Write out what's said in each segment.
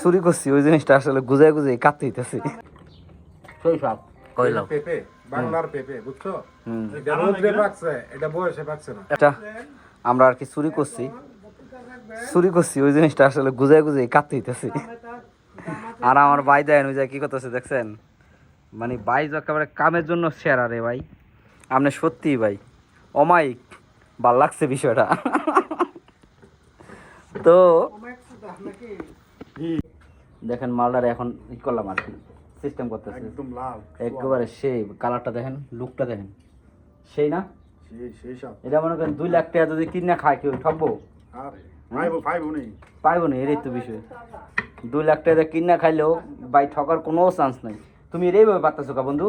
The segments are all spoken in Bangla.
চুরি করছি ওই জিনিসটা আসলে গুজায় গুজাই কাটতে হইতেছে। সেই সব কইলাম পেঁপে, বাংলার পেঁপে, বুঝছো? এটা রোদে পাকছে, এটা বয়সে পাকছে না। এটা আমরা আর কি চুরি করছি ওই জিনিসটা আসলে গুজায় গুজাই কাটতে হইতেছে। আর আমার ভাই দেন ওই যে কি করতেছে দেখছেন, মানে ভাই তো একেবারে কামের জন্য সেরা রে ভাই। আপনি সত্যিই ভাই অমায়িক, ভাল লাগছে বিষয়টা। তো দেখেন মালদারে এখন ই করলাম আর কি, সিস্টেম করতেছে একদম লাল, একেবারে সেই কালারটা দেখেন, লুকটা দেখেন, সেই না? সেই সব। এটা মনে করেন 2 লাখ টাকা যদি কিনে খায় কেউ ঠকবো? আরে পাইবো নেই। পাইবো না, এরই তো বিষয়। 2 লাখ টাকা কিনে খাইলেও ভাই ঠকার কোনো চান্স নাই। তুমি এইভাবে পারতেছো কা বন্ধু,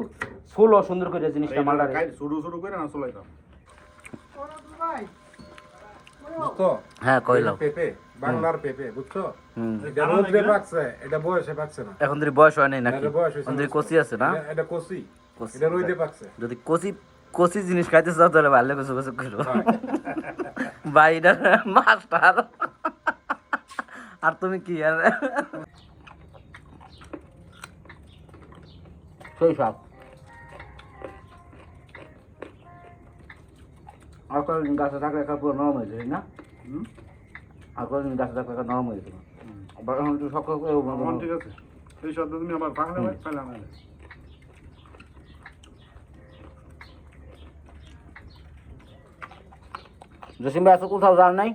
ষোলো সুন্দর করে জিনিসটা মালদারে। শুরু করে না চলাইতাম, বুঝছো? হ্যাঁ কইলাম পেঁপে, বাংলার পেঁপে, বুঝছো? এটা রোদে পাকছে, এটা বয়সে পাকছে না। এখন ধরে বয়স হয় নাই নাকি? এটা বয়স হয়েছে, এখন ধরে কচি আছে না? এটা কচি, কচি। এটা রোদে পাকছে। যদি কচি কচি জিনিস খাইতে চাও তাহলে ভালো কিছু কিছু করো ভাই, এটা মাস্টার। আর তুমি কি আর সেই সব। আর কয়েকদিন গাছে থাকলে একটা পুরো নরম হয়ে যায় না? আর কয়েকদিন গাছে থাকলে একটা নরম হয়ে যাবে। আবার এখন একটু শক্ত করে ঠিক আছে, এই শব্দ তুমি আবার বাংলা পাইলাম না। জসিম ভাই আজকে কোথাও যান নাই?